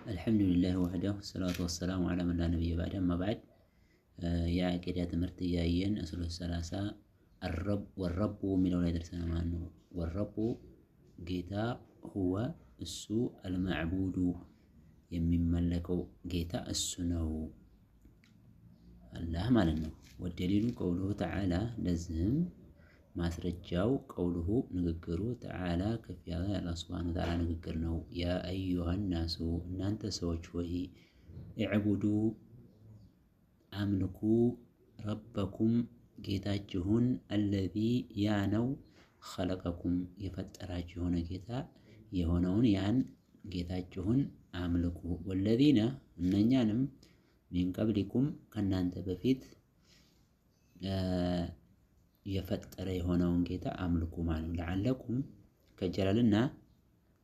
الحمد لله وحده والصلاة والسلام على من لا نبي بعد. أما بعد يا كده تمرتيين أصل الثلاثة الرب والرب من أولاد رسالة معنه والرب جيتا هو السوء المعبود يمن ملكه جيتا السنو الله مالنا. والدليل قوله تعالى لازم ما سرجاو قوله نذكره تعالى كيف يا الله سبحانه وتعالى نذكرنا يا أيها الناس إن أنت سوتشوه اعبدوا أملكوا ربكم جيتاجهن الذي يانو خلقكم يفتراجهن جيتا يهونون يان جيتاجهن أملكوا والذين ننيانم من قبلكم كنا أنت بفيت የፈጠረ የሆነውን ጌታ አምልኩ ማለት ነው። ለዓለኩም ከጀላልና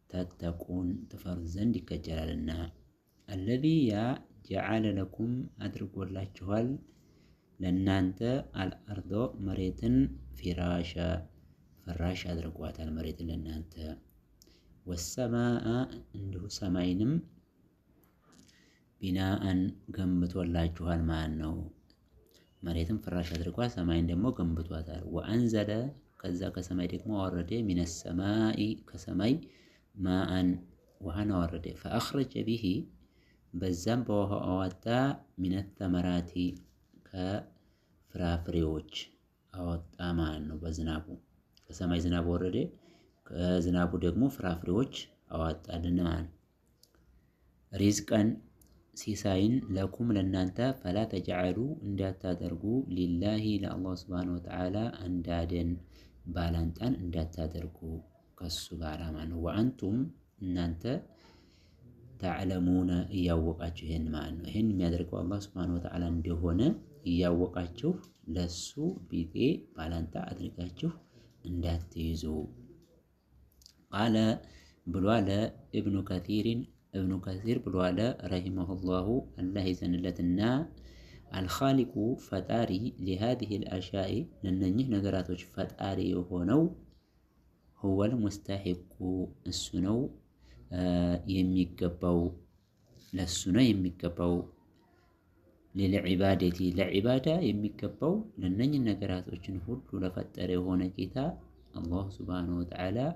ተተቁን ትፈሩ ዘንድ ይከጀላልና አለዚ ያ ጀዓለ ለኩም አድርጎላችኋል ለናንተ አልአርዶ መሬትን ፊራሻ ፍራሽ አድርጓታል መሬትን ለናንተ ወሰማአ እንዲሁ ሰማይንም ቢናአን ገንብቶላችኋል ማለት ነው። መሬትም ፍራሽ አድርጓል ሰማይን ደግሞ ገንብቷታል። ወአንዘለ ከዛ ከሰማይ ደግሞ አወረደ ሚነ ሰማይ ከሰማይ ማአን ውሃን አወረደ ፈአኽረጀ ቢሂ በዛም በውሃው አወጣ ሚነ ተመራቲ ከፍራፍሬዎች አወጣ ማለት ነው። በዝናቡ ከሰማይ ዝናብ ወረደ ከዝናቡ ደግሞ ፍራፍሬዎች አወጣልን ማለት ነው። ሪዝቀን ሲሳይን ለኩም ለናንተ ፈላ ተጀዐሉ እንዳታደርጉ ሊላሂ ለአላህ ሱብሓነሁ ወተዓላ አንዳደን ባላንጣን እንዳታደርጉ ከሱ ጋር ማለት ነው። ወአንቱም እናንተ ተዕለሙነ እያወቃችሁ ይሄን ማለት ነው። ይሄን የሚያደርገው አላህ ሱብሓነሁ ወተዓላ እንደሆነ እያወቃችሁ ለሱ ቢጤ ባላንጣ አድርጋችሁ እንዳትይዙ ቃለ ብሏለ ኢብኑ ከሲርን ابن كثير بلوالا رحمه الله الله يزنلتنا الخالق فتاري لهذه الأشياء لأنه نقراتوش فتاري هونو هو المستحق السنو يميقبو للسنو يميقبو للعبادة لعبادة يميقبو لأنه نقراتوش نفر لفتاري هون كتا الله سبحانه وتعالى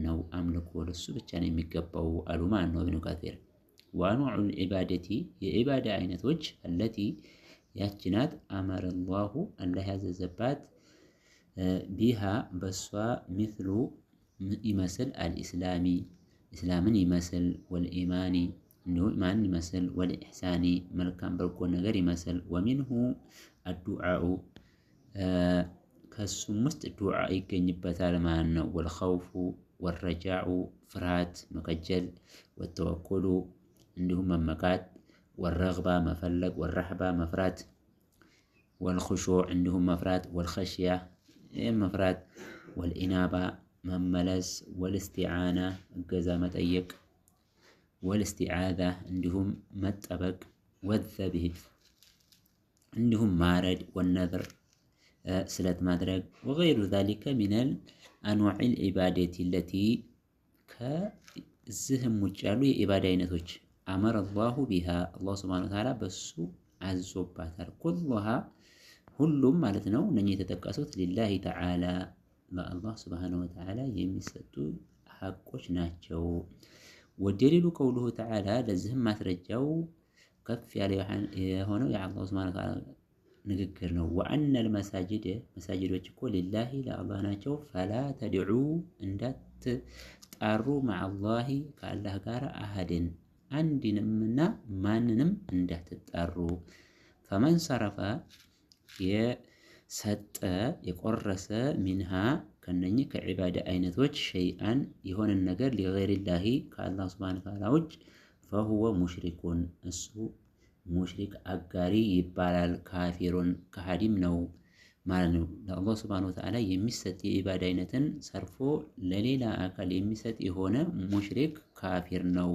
ነው አምልኮ ለሱ ብቻ ነው የሚገባው አሉ ማለት ነው ኢብኑ ከሲር። ወአንዋዑል ዒባደቲ የዒባዳ አይነቶች አለቲ ያችናት አመረ አላሁ አላህ ያዘዘባት ቢሃ በሷ ሚስሉ ይመስል አልኢስላሚ እስላምን ይመስል ወልኢማኒ እንዲሁ ኢማንን ይመስል ወልኢሕሳኒ መልካም በጎ ነገር ይመስል ወሚንሁ አዱዓኡ ከሱም ውስጥ ዱዓ ይገኝበታል ማለት ነው። ወልኸውፉ ወረጃዑ ፍርሃት መከጀል ወተወኩሉ እንዲሁም መመካት ወረግባ መፈለግ ወረሕባ መፍራት ወልኹሹዕ እንዲሁም መፍራት ወልኸሽያ መፍራት ወልኢናባ መመለስ ወልእስቲዓና እገዛ መጠየቅ ወልእስቲዓዛ እንዲሁም መጠበቅ ወዘብህ እንዲሁም ማረድ ወነዝር ስለት ማድረግ ወገይሩ ዛሊከ ሚነል አንዋዒል ዒባደቲ ለቲ ከዝህም ውጭ ያሉ የዒባዳ አይነቶች አመረ አላሁ ቢሃ አላህ ሱብሓነሁ ወተዓላ በሱ አዞባታል። ኩሉሃ ሁሉም ማለት ነው እነኚህ የተጠቀሱት ሊላሂ ተዓላ በአላህ ሱብሓነሁ ወተዓላ የሚሰጡ ሐቆች ናቸው። ወደሊሉ ቀውሉሁ ተዓላ ለዚህም ማስረጃው ከፍ ያለ የሆነው የአላህ ሱብሓነሁ ወተዓላ ንግግር ነው። ወአነል መሳጅድ መሳጅዶች እኮ ሊላሂ ለአላህ ናቸው። ፈላ ተድዑ እንዳትጣሩ መዐላሂ ከአላህ ጋር አሐድን አንድንምና ማንንም እንዳትጣሩ። ፈመን ሰረፈ የሰጠ የቆረሰ ሚንሃ ከነኚህ ከዒባዳ አይነቶች ሸይአን የሆነን ነገር ሊገይሪላሂ ከአላህ ሱብሓነሁ ወተዓላ ውጭ ፈሁወ ሙሽሪኩን እሱ ሙሽሪክ አጋሪ ይባላል። ካፊሩን ከሃዲም ነው ማለት ነው። ለአላህ ሱብሓነሁ ወተዓላ የሚሰጥ የዒባዳ አይነትን ሰርፎ ለሌላ አካል የሚሰጥ የሆነ ሙሽሪክ ካፊር ነው።